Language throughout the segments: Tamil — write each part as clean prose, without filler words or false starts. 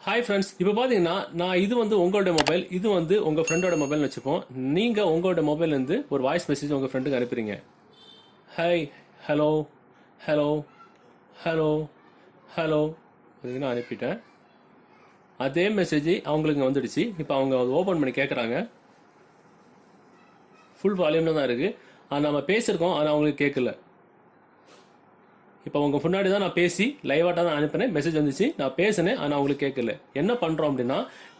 ஹாய் ஃப்ரெண்ட்ஸ், இப்போ பார்த்தீங்கன்னா நான் இது வந்து உங்களோட மொபைல், இது வந்து உங்கள் ஃப்ரெண்டோட மொபைல்னு வச்சுப்போம். நீங்கள் உங்களோட மொபைல்லேருந்து ஒரு வாய்ஸ் மெசேஜ் உங்கள் ஃப்ரெண்டுக்கு அனுப்புறீங்க. Hi, hello, hello, hello, hello நான் அனுப்பிட்டேன். அதே மெசேஜ் அவங்களுக்கு வந்துடுச்சு. இப்போ அவங்க ஓப்பன் பண்ணி கேட்குறாங்க. ஃபுல் வால்யூமில் தான் இருக்குது. ஆனால் நம்ம பேசியிருக்கோம், ஆனால் அவங்களுக்கு கேட்கல. இப்போ உங்கள் முன்னாடி தான் நான் பேசி லைவாட்டாக தான் அனுப்பினேன். மெசேஜ் வந்துச்சு, நான் பேசினேன், ஆனால் அவங்களுக்கு கேட்கல. என்ன பண்ணுறோம் அப்படின்னா,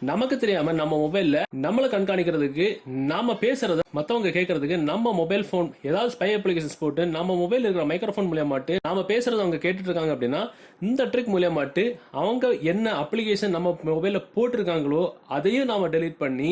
நமக்கு தெரியாமல் நம்ம மொபைலில் நம்மளை கண்காணிக்கிறதுக்கு, நாம பேசுறத மற்றவங்க கேட்கறதுக்கு நம்ம மொபைல் ஃபோன் ஏதாவது ஸ்பை அப்ளிகேஷன்ஸ் போட்டு நம்ம மொபைல் இருக்கிற மைக்ரோஃபோன் மூலியமாட்டு நாம பேசுறத அவங்க கேட்டுட்டு இருக்காங்க அப்படின்னா, இந்த ட்ரிக் மூலியமாட்டு அவங்க என்ன அப்ளிகேஷன் நம்ம மொபைலில் போட்டிருக்காங்களோ அதையும் நாம டெலீட் பண்ணி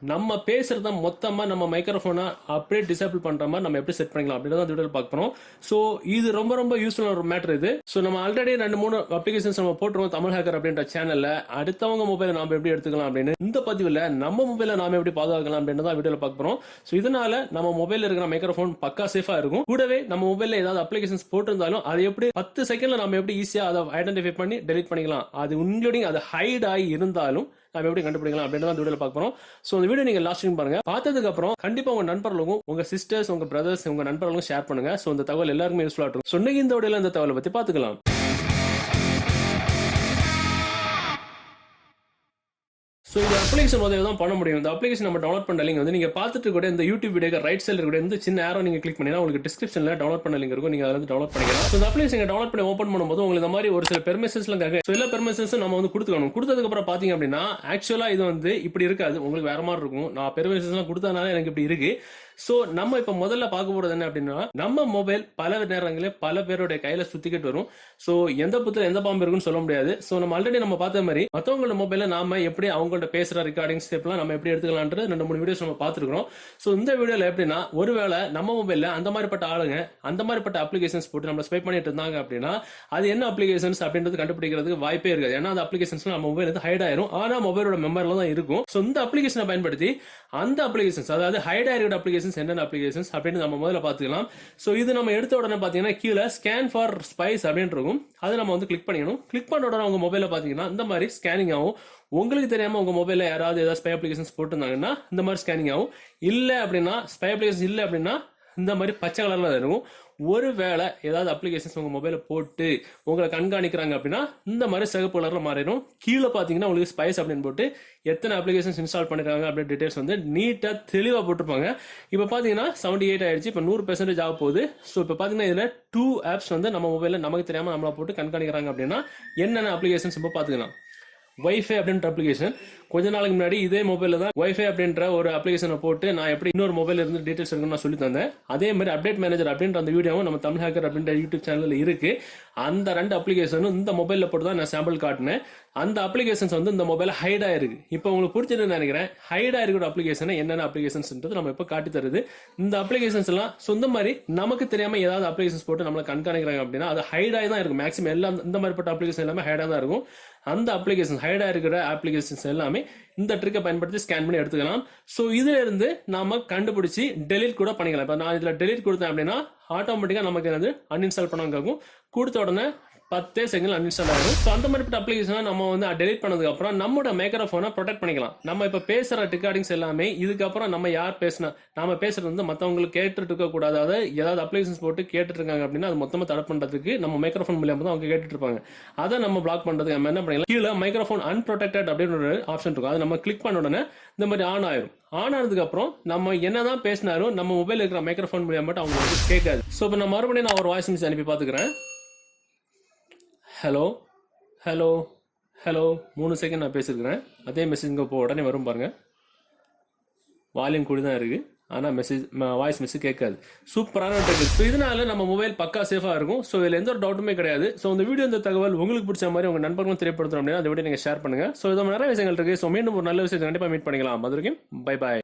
நம்ம பேசுறத மொத்தமா நம்ம மைக்ரோஃபோனை அப்படியே டிசேபிள் பண்ற மாதிரி நம்ம எப்படி செட் பண்ணிக்கலாம் அப்படின்றத வீடியோல பார்க்கறோம். ஸோ இது ரொம்ப ரொம்ப யூஸ்ஃபுல்லான ஒரு மேட்டர் இது. ஸோ நம்ம ஆல்ரெடி 2-3 அப்ளிகேஷன்ஸ் நம்ம போட்டுருவோம் தமிழ் ஹேக்கர் அப்படின்ற சேனல்ல. அடுத்தவங்க மொபைலை நாம எப்படி எடுத்துக்கலாம் அப்படின்னு இந்த பதிவில் நம்ம மொபைலை நாம எப்படி பாதுகாக்கலாம் அப்படின்றத வீடியோல பார்க்கறோம். ஸோ இதனால நம்ம மொபைலில் இருக்கிற மைக்ரோஃபோன் பக்கா சேஃபா இருக்கும். கூடவே நம்ம மொபைலில் ஏதாவது அப்ளிகேஷன்ஸ் போட்டிருந்தாலும் அது எப்படி 10 செகண்ட்ல நம்ம எப்படி ஈஸியா அதை ஐடென்டிஃபை பண்ணி டெலிட் பண்ணிக்கலாம். அது இன்க்ளூடிங் அது ஹைட் ஆகி இருந்தாலும் நம்ம எப்படி கண்டுபிடிக்கலாம் அப்படின்றத வீடியோல பார்க்க போறோம். சோ இந்த வீடியோ நீங்க லாஸ்ட் பாருங்க. பார்த்ததுக்கு அப்புறம் கண்டிப்பா உங்க நண்பர்களுக்கும், உங்க சிஸ்டர்ஸ், உங்க பிரதர்ஸ், உங்க நண்பர்களுக்கும் ஷேர் பண்ணுங்க. சோ இந்த தகவல் எல்லாருக்கும் யூஸ்ஃபுல்லா இருக்கும். சோ இன்னைக்கு இந்த வீடியோல இந்த தகவலை பத்தி பாத்துக்கலாம். ஸோ இந்த அப்ளிகேஷன் உதவி தான் பண்ண முடியும். இந்த அப்ளிகேஷன் நம்ம டவுன்லோட் பண்ண லிங்க் வந்து நீங்க பார்த்துட்டு கூட இந்த யூடியூப் வீடியோ ரைட் சைடில் கூட இந்த சின்ன ஆரோ நீங்க கிளிக் பண்ணீங்கன்னா உங்களுக்கு டிஸ்கிரிப்ஷன்ல டவுன்லோட் பண்ண லிங்க் இருக்கும். நீங்க அதில் டவுன்லோட் பண்ணிக்கலாம். ஸோ இந்த அப்ளிகேஷன் டவுன்லோட் பண்ணி ஓப்பன் பண்ணும்போது உங்களுக்கு இந்த மாதிரி ஒரு சில பெர்மிஷன்ஸ்லாம் கேட்க. ஸோ எல்லா பெர்மிஷன்ஸும் நம்ம வந்து கொடுத்துக்கணும். கொடுத்ததுக்கு அப்புறம் பாத்தீங்க அப்படின்னா ஆக்சுவலா இது வந்து இப்படி இருக்காது, உங்களுக்கு வேற மாதிரி இருக்கும். நான் பெர்மிஷன்ஸ்லாம் கொடுத்ததுனால எனக்கு இப்படி இருக்கு. சோ நம்ம இப்ப முதல்ல பார்க்க போறது என்ன அப்படின்னா, நம்ம மொபைல் பல நேரங்களில் பல பேருடைய கையில சுத்திக்கிட்டு வரும். சோ எந்த புத்துல எந்த பாம்பு இருக்குன்னு சொல்ல முடியாது. சோ நம்ம ஆல்ரெடி நம்ம பார்த்த மாதிரி மற்றவங்களோட மொபைல நாம எப்படி அவங்கள்ட்ட பேசுற ரெக்கார்டிங் ஸ்டெப்லாம் நம்ம எப்படி எடுத்துக்கலாம்ன்றது 2-3 வீடியோஸ் நம்ம பார்த்துருக்கோம். சோ இந்த வீடியோல எப்படின்னா, ஒருவேளை நம்ம மொபைல்ல அந்த மாதிரிப்பட்ட ஆளுங்க அந்த மாதிரிப்பட்ட அப்ளிகேஷன்ஸ் போட்டு நம்ம ஸ்பை பண்ணிட்டு இருந்தாங்க அப்படின்னா, அது என்ன அப்ளிகேஷன்ஸ் அப்படின்றது கண்டுபிடிக்கிறதுக்கு வாய்ப்பே இருக்காது. ஏன்னா அந்த அப்ளிகேஷன்ஸ் நம்ம மொபைல் வந்து ஹைட் ஆயிரும். ஆனா மொபைலோட மெமரில தான் இருக்கும். சோ இந்த அப்ளிகேஷனை பயன்படுத்தி அந்த அப்ளிகேஷன்ஸ், அதாவது ஹைட் ஆகிற அப்ளிகேஷன்ஸ் என்னென்ன அப்ளிகேஷன்ஸ் அப்படின்னு நம்ம முதல்ல பார்த்துக்கலாம். ஸோ இது நம்ம எடுத்த உடனே பார்த்தீங்கன்னா கீழே ஸ்கேன் ஃபார் ஸ்பைஸ் அப்படின்னு இருக்கும். அதை நம்ம வந்து கிளிக் பண்ணிக்கணும். கிளிக் பண்ண உடனே உங்க மொபைல பார்த்தீங்கன்னா இந்த மாதிரி ஸ்கேனிங் ஆகும். உங்களுக்கு தெரியாம உங்க மொபைல்ல யாராவது ஏதாவது ஸ்பை அப்ளிகேஷன்ஸ் போட்டிருந்தாங்கன்னா இந்த மாதிரி ஸ்கேனிங் ஆகும். இல்லை அப்படின்னா ஸ்பை அப்ளிகேஷன் இல்லை அப்படின்னா இந்த மாதிரி பச்சை கலர்ல இருக்கும். ஒருவேளை ஏதாவது அப்ளிகேஷன்ஸ் உங்க மொபைல போட்டு உங்களை கண்காணிக்கிறாங்க அப்படின்னா இந்த மாதிரி சிகப்பு கலர்ல மாறிடும். கீழே பாத்தீங்கன்னா உங்களுக்கு ஸ்பைஸ் அப்படின்னு போட்டு எத்தனை அப்ளிகேஷன்ஸ் இன்ஸ்டால் பண்ணிருக்காங்க அப்படி டீடைல்ஸ் வந்து நீட்டா தெளிவா போட்டிருப்பாங்க. இப்ப பாத்தீங்கன்னா 78 ஆயிடுச்சு. இப்ப 100% ஆக போகுது. ஸோ இப்ப பாத்தீங்கன்னா இதுல 2 ஆப்ஸ் வந்து நம்ம மொபைல்ல நமக்கு தெரியாம நம்மளை போட்டு கண்காணிக்கிறாங்க அப்படின்னா என்னென்ன அப்ளிகேஷன்ஸ் இப்போ பாத்துக்கலாம். வைஃபை அப்படின்ற அப்ளிகேஷன், கொஞ்ச நாளைக்கு முன்னாடி இதே மொபைல தான் வைஃபை அப்படின்ற ஒரு அப்ளிகேஷனை போட்டு நான் எப்படி இன்னொரு மொபைல் இருந்து டீடைல்ஸ் இருக்குன்னு நான் சொல்லி தந்தேன். அதே மாதிரி அப்டேட் மேனேஜர் அப்படின்ற அந்த வீடியோவும் நம்ம தமிழ் ஹேக்கர் அப்படின்ற யூடியூப் சேனல்ல இருக்கு. அந்த 2 அப்ளிகேஷனும் இந்த மொபைல்ல போட்டு தான் நான் சாம்பிள் காட்டினேன். அந்த அப்ளிகேஷன்ஸ் வந்து இந்த மொபைல ஹைட் ஆயிருக்கு. இப்போ உங்களுக்கு புரிஞ்சுன்னு நினைக்கிறேன். ஹைட் ஆயிருக்கிற அப்ளிகேஷன் என்னென்ன அப்ளிகேஷன்ஸ் நம்ம இப்போ காட்டி தருது. இந்த அப்ளிகேஷன்ஸ் எல்லாம் சொந்த மாதிரி நமக்கு தெரியாம ஏதாவது அப்ளிகேஷன்ஸ் போட்டு நம்மளை கண்காணிக்கிறாங்க அப்படின்னா அது ஹைட் ஆகி தான் இருக்கும். மேக்ஸிமம் எல்லாம் இந்த மாதிரிப்பட்ட அப்ளிகேஷன் எல்லாமே ஹைடா தான் இருக்கும். அந்த அப்ளிகேஷன் ஹைடா இருக்கிற அப்ளிகேஷன்ஸ் எல்லாமே இந்த ட்ரிக்கை பயன்படுத்தி ஸ்கேன் பண்ணி எடுத்துக்கலாம். ஸோ இதுல இருந்து நாம கண்டுபிடிச்சி டெலிட் கூட பண்ணிக்கலாம். இப்போ நான் இதுல டெலிட் கொடுத்தேன் அப்படின்னா ஆட்டோமேட்டிக்கா நமக்கு வந்து அன்இன்ஸ்டால் பண்ணாங்க. கொடுத்த உடனே 10 செகண்ட் அன்இன்ஸ்டால் ஆகும். ஸோ அந்த மாதிரிப்பட்ட அப்ளிகேஷன் நம்ம வந்து டெலிட் பண்ணதுக்கு அப்புறம் நம்மளோட மைக்ரோஃபோனை ப்ரொடெக்ட் பண்ணிக்கலாம். நம்ம இப்போ பேசுற ரெக்கார்டிங்ஸ் எல்லாமே இதுக்கப்புறம் நம்ம யார் பேசினா நாம பேசுறது வந்து மற்றவங்களுக்கு கேட்டுட்டு இருக்க கூடாது. அதாவது ஏதாவது அப்ளிகேஷன்ஸ் போட்டு கேட்டுட்டு இருக்காங்க அப்படின்னா அது மொத்தமாக தடை பண்றதுக்கு நம்ம மைக்ரோஃபோன் மூலியமா தான் அவங்க கேட்டுட்டு இருப்பாங்க. அதை நம்ம பிளாக் பண்றதுக்கு நம்ம என்ன பண்ணிக்கலாம், கீழே மைக்ரோஃபோன் அன்ப்ரொடெக்டட் அப்படின்னு ஒரு ஆப்ஷன் இருக்கும். அதை நம்ம கிளிக் பண்ண உடனே இந்த மாதிரி ஆன் ஆயிரும். ஆன் ஆனதுக்கு அப்புறம் நம்ம என்னதான் பேசினாலும் நம்ம மொபைல் இருக்கிற மைக்ரோஃபோன் மூலியமா மட்டும் அவங்க வந்து கேட்காது. ஸோ இப்போ நான் மறுபடியும் ஒரு வாய்ஸ் மெசேஜ் அனுப்பி பார்த்துக்கிறேன். ஹலோ, ஹலோ, ஹலோ 3 செகண்ட் நான் பேசியிருக்கிறேன். அதே மெசேஜ் இப்போ உடனே வரும் பாருங்க. வால்யூம் கூடி தான் இருக்கு, ஆனால் வாய்ஸ் மெசேஜ் கேட்காது. சூப்பரான ட்ரிக். ஸோ இதனால நம்ம மொபைல் பக்கா சேஃபாக இருக்கும். ஸோ இதில் எந்த ஒரு டவுட்டுமே கிடையாது. ஸோ இந்த வீடியோ இந்த தகவல் உங்களுக்கு பிடிச்ச மாதிரி உங்கள் நண்பர்களும் தெரியப்படுத்தணும் அப்படின்னா அதை விட நீங்கள் ஷேர் பண்ணுங்க. ஸோ இது நிறைய விஷயங்கள் இருக்கு. ஸோ மீண்டும் ஒரு நல்ல விஷயத்தை கண்டிப்பாக மீட் பண்ணிக்கலாம். அது வரைக்கும் பை பாய்.